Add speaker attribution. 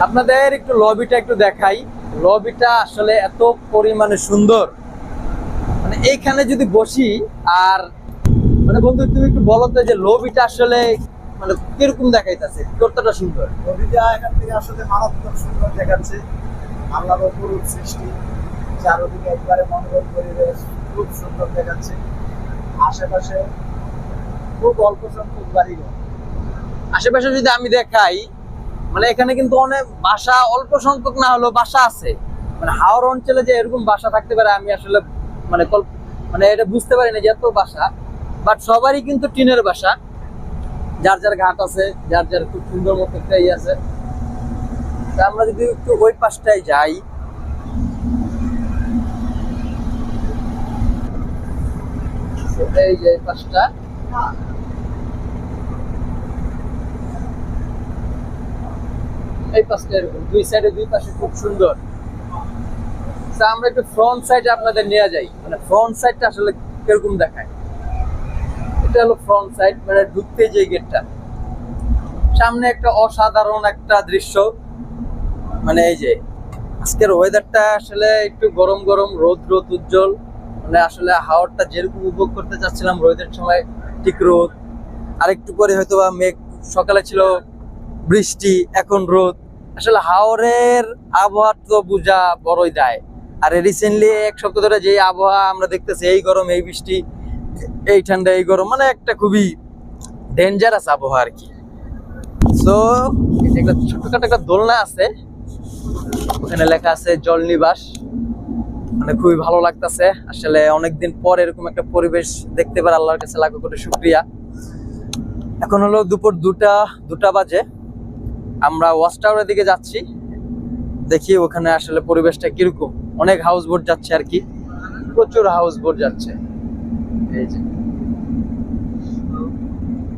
Speaker 1: আপনাদের একটু লবিটা একটু দেখাই। লবিটা আসলে এত পরিমাণে সুন্দর, মানে এইখানে যদি বসি আর মানে বন্ধু তুমি একটু বলো তো যে লবিটা আসলে মানে কিরকম দেখাইতেছে, কতটা সুন্দর।
Speaker 2: নদীটা এখান থেকে আসলে মারাত্মক সুন্দর দেখাচ্ছে। আল্লাহর অপরূপ সৃষ্টি, চারদিকে একবারে মনোরম পরিবেশ, খুব সুন্দর দেখাচ্ছে। আশেপাশে খুব অল্প সংখ্যক বাড়িঘর।
Speaker 1: আশেপাশে যদি আমি দেখাই, মানে এখানে কিন্তু অনেক বাসা, অল্প সংখ্যক না হলেও বাসা আছে। মানে হাওড় অঞ্চলে যে এরকম বাসা থাকতে পারে আমি আসলে মানে মানে এটা বুঝতে পারি না যে এত বাসা। বাট সবারই কিন্তু টিনের বাসা, যার যার ঘাট আছে, যার যার খুব সুন্দর মতো একটা ইয়ে আছে। তা আমরা যদি একটু ওই পাশটায় যাই, এই যে এই পাশটা, এই পাশটা এরকম দুই সাইডে দুই পাশে খুব সুন্দর। তা আমরা একটু ফ্রন্ট সাইডে আপনাদের নিয়ে যাই, মানে ফ্রন্ট সাইডটা আসলে কিরকম দেখায়। এটা হলো ফ্রন্ট সাইড, মানে ঢুকতে যে গেটটা, সামনে একটা অসাধারণ একটা দৃশ্য। মানে এই যে আজকের ওয়েদারটা আসলে একটু গরম গরম, রোদ রোদ উজ্জ্বল, মানে আসলে হাওয়াটা যেরকম উপভোগ করতে চাচ্ছিলাম রোদের সময় ঠিক রোদ, আরেকটু পরে হয়তো বা মেঘ, সকালে ছিল বৃষ্টি, এখন রোদ। আসলে হাওরের আবহাওয়া তো বোঝা বড়ই দায়। আর রিসেন্টলি এক সপ্তাহ ধরে যে আবহাওয়া আমরা দেখতেছি, এই গরম এই বৃষ্টি, এই ঠান্ডা এই গরম, মানে একটা খুবই ডেঞ্জারাস আবহাওয়া আর কি। তো একটা ছোটখাটো একটা দোলনা আছে, ওখানে লেখা আছে জল নিবাস, মানে খুবই ভালো লাগতেছে। আসলে অনেকদিন পর এরকম একটা পরিবেশ দেখতে পারে, আল্লাহর কাছে লাখো কোটি শুকরিয়া। এখন হলো দুপুর দুটা বাজে, আমরা ওয়াচ টাওয়ারের দিকে যাচ্ছি, দেখি ওখানে আসলে পরিবেশটা কিরকম। অনেক হাউস বোট যাচ্ছে আর কি, প্রচুর হাউস বোট যাচ্ছে। এই যে